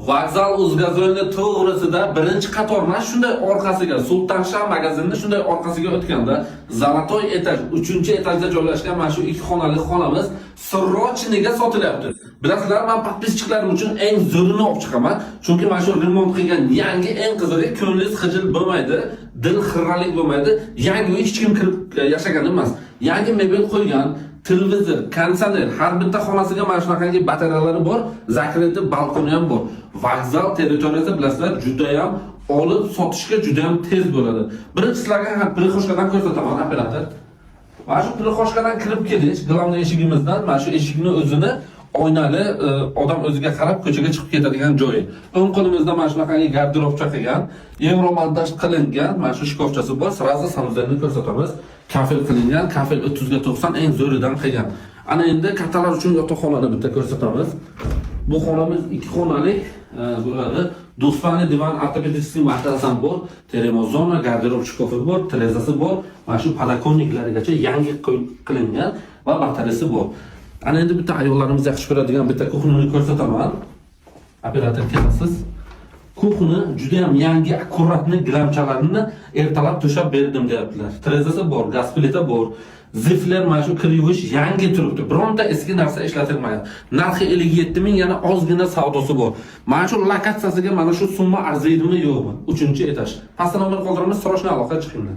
Vokzal Uzgazolni to'g'risida birinchi qator mana shunday orqasiga Sultansha magazinni shunday orqasiga o'tganda Zolotoy etaj 3-etajda joylashgan mana shu ikki xonali xonamiz sirrochiniga sotilyapti. Bilasizlar, men podpischiklarim uchun eng zo'rini olib chiqaman. Chunki mana shu remont qilgan yangi eng qizig'i ko'nglingiz xijil bo'lmaydi, dil xirralik bo'lmaydi. Yangi uy hech kim kirib yashagan emas. Yangi mebel qo'ygan, televizor, konditsioner, har bitta xonasiga mana shunaqangi batareyalari bor, zakreti, balkoni ham bor. Vokzal territoriyasi bilasizlar, juda ham olib sotishga juda ham tez bo'ladi. Birinchi sizlarga prixoshkadan ko'rsataman, operator. Mana shu prixoshkadan kirib kelish, glavniy eshigimizdan mana shu eshikni o'zini oynali odam o'ziga qarab ko'chaga chiqib ketadigan joyi. O'ng qo'limizda mana shunaqangi garderobcha qilgan, yevromontaj qilingan mana shu shkofchasi bor. Sirazi samozelni ko'rsatamiz. Kafel qilingan, kafel 30 ga 90 eng zo'ridan qilgan. Ana endi kattalar uchun yotoqxonani bitta ko'rsatamiz. Bu xonamiz 2 xonalik bo'ladi. Do'stona divan, ortopedический matrasi ham bor, termozona, garderob shkafi bor, terezasi bor. Mana shu podokoniklarigacha yangi qilingan va batareyasi bor. Ana endi bitta ayollarimiz yaxshi ko'radigan bitta kuxnani ko'rsataman. Operator kelasiz. Kuxni juda ham yangi, akkuratni gramchalarini ertalab to'shab berdim deyaptilar. Terezasi bor, gaz plita bor. Zifler mana shu kir yuvish yangi turibdi. Bironta eski narsa ishlatilmayapti. Narxi 57 ming, yana ozgina savdosi bor. Mana shu lokatsiyasiga mana shu summa arziydimi yo'qmi? 3-etaj. Pastdan nomer qoldiramiz, srochniy aloqa chiqinglar.